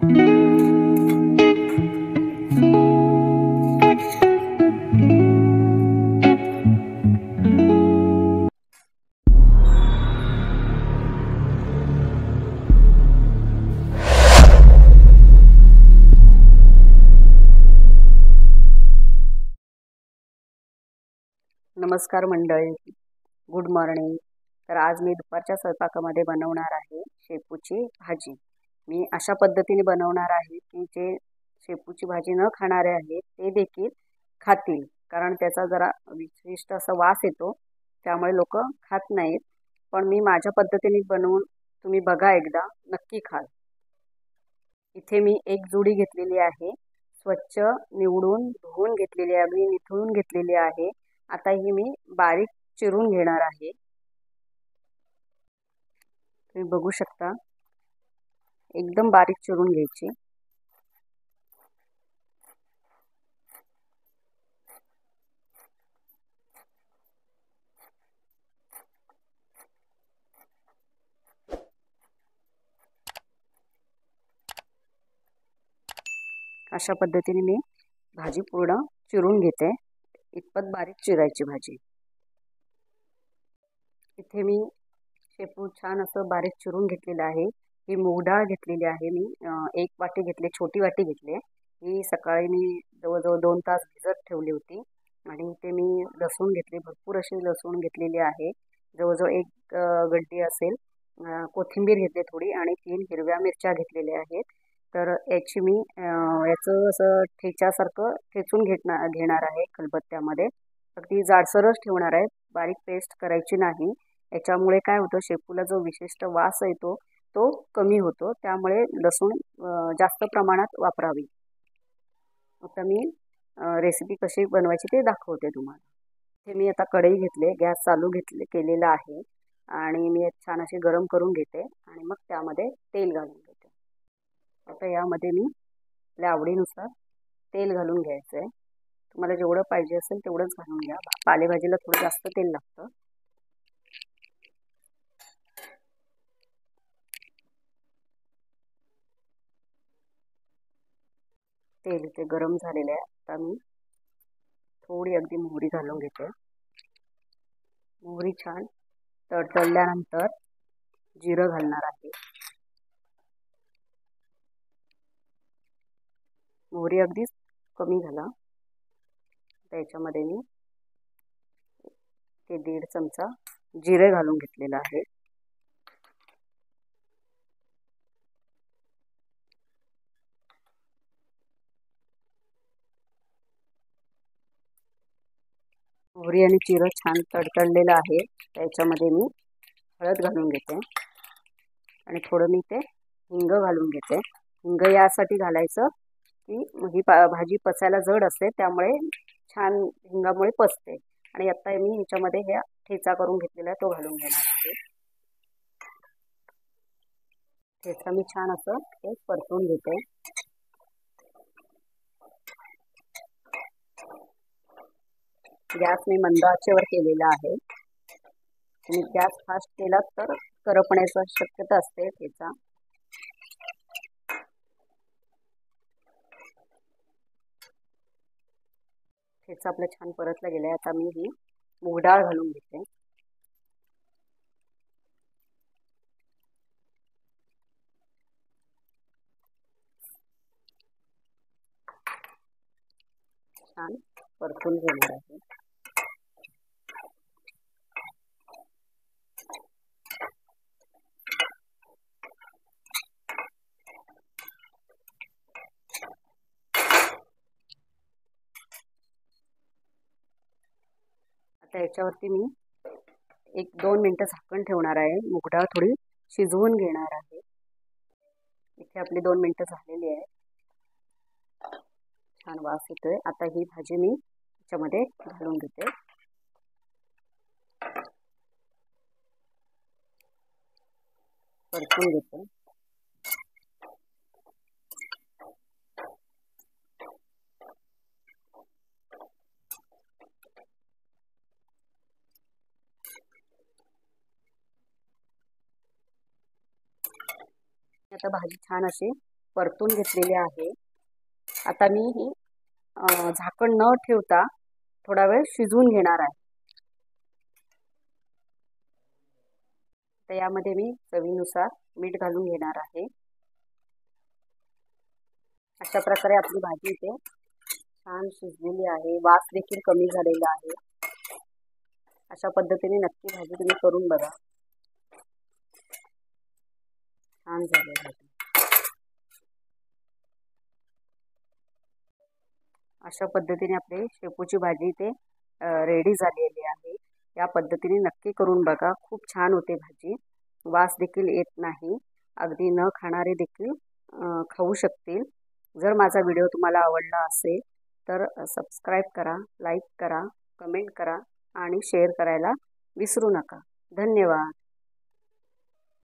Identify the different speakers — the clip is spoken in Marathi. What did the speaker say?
Speaker 1: नमस्कार मंडळी, गुड मॉर्निंग. तर आज मी दुपारच्या स्वयंपाकामध्ये बनवणार आहे शेपूची भाजी. मी अशा पद्धतीने बनवणार आहे की जे शेपूची भाजी न खाणारे आहेत ते देखील खातील, कारण त्याचा जरा विशिष्ट असा वास येतो, त्यामुळे लोक खात नाहीत. पण मी माझ्या पद्धतीने बनवून तुम्ही बघा, एकदा नक्की खाल. इथे मी एक जुडी घेतलेली आहे, स्वच्छ निवडून धुवून घेतलेली आहे, मी निथळून घेतलेली आहे. आता ही मी बारीक चिरून घेणार आहे. तुम्ही बघू शकता, एकदम बारीक चिरून घ्यायची. अशा पद्धतीने मी भाजी पूर्ण चिरून घेते. इतपत बारीक चिरायची भाजी. इथे मी शेपू छान असं बारीक चिरून घेतलेलं आहे. ही मूग डाळ घेतलेली आहे मी, एक वाटी घेतली, छोटी वाटी घेतली. ही सकाळी मी जवळजवळ 2 तास भिजत ठेवली होती. आणि इथे मी लसूण घेतले, भरपूर अशी लसूण घेतलेली आहे, जवळजवळ एक गड्डी असेल. कोथिंबीर घेतली थोडी, आणि 3 हिरव्या मिरच्या घेतलेल्या आहेत. तर याची मी याचं असं ठेच्यासारखं ठेचून घेणार आहे खलबत्त्यामध्ये. अगदी जाडसरच ठेवणार आहे, बारीक पेस्ट करायची नाही. याच्यामुळे काय होतं, शेपूला जो विशिष्ट वास येतो तो कमी होतो, त्यामुळे लसूण जास्त प्रमाणात वापरावी. आता मी रेसिपी कशी बनवायची ते दाखवते तुम्हाला. हे मी आता कढई घेतले, गॅस चालू केलेला आहे, आणि मी छान अशी गरम करून घेते, आणि मग त्यामध्ये तेल घालून घेते. आता यामध्ये मी आपल्या आवडीनुसार तेल घालून घ्यायचं आहे. तुम्हाला जेवढं पाहिजे असेल तेवढंच घालून घ्या. पालेभाजीला थोडं जास्त तेल लागतं. तेल इथे गरम झालेलं आहे. आता मी थोडी अगदी मोहरी घालून घेते. मोहरी छान तडतडल्यानंतर जिरं घालणार आहे. मोहरी अगदी कमी झाला, त्याच्यामध्ये मी ते 1.5 चमचा जिरे घालून घेतलेला आहे. मोहरी आणि जिरं छान तडतडलेलं आहे, त्याच्यामध्ये मी हळद घालून घेते, आणि थोडं मी ते हिंग घालून घेते. हिंग यासाठी घालायचं की ही भाजी पचायला जड असते, त्यामुळे छान हिंगामुळे पचते. आणि आता मी ह्याच्यामध्ये हे ठेचा करून घेतलेला आहे तो घालून घेणार आहे. ठेचा मी छान असं ते परतून घेते. गॅस मी मंद आचेवर केलेला आहे. तुम्ही गॅस फास्ट केलात तर करपण्याची शक्यता असते ठेचा. ठेचा आपला छान परतला गेलाय. आता मी ही मूग डाळ घालून घेते. छान परतून घेणार आहे. आता याच्यावरती मी 1-2 मिनिटं झाकण ठेवणार आहे. मूग डाळ थोडी शिजवून घेणार आहे. इथे आपली 2 मिनिटं झालेली आहे. छान वास येतोय. आता ही भाजी मी याच्यामध्ये घालून घेते. परतून घेते. आता भाजी छान अशी परतून घेतलेले आहे। आता मी ही झाकण न ठेवता थोडा वेळ शिजवून घेणार आहे। तर यामध्ये मी चवीनुसार मीठ घालून घेणार आहे। अशा प्रकारे आपली भाजी इथे छान शिजलेली आहे, वास देखील कमी झालेला आहे। अशा पद्धतीने नक्की भाजी तुम्ही करून बघा, छान झाली भाजी। अशा पद्धतीने आपली शेपूची भाजी इथे रेडी झालेली आहे। या पद्धतीने नक्की करून बघा, खूप छान होते भाजी, वास देखील येत नाही, अगदी न खाणारे देखील खाऊ शकतील। जर माझा व्हिडिओ तुम्हाला आवडला असेल तर सबस्क्राईब करा, लाईक करा, कमेंट करा आणि शेअर करायला विसरू नका। धन्यवाद।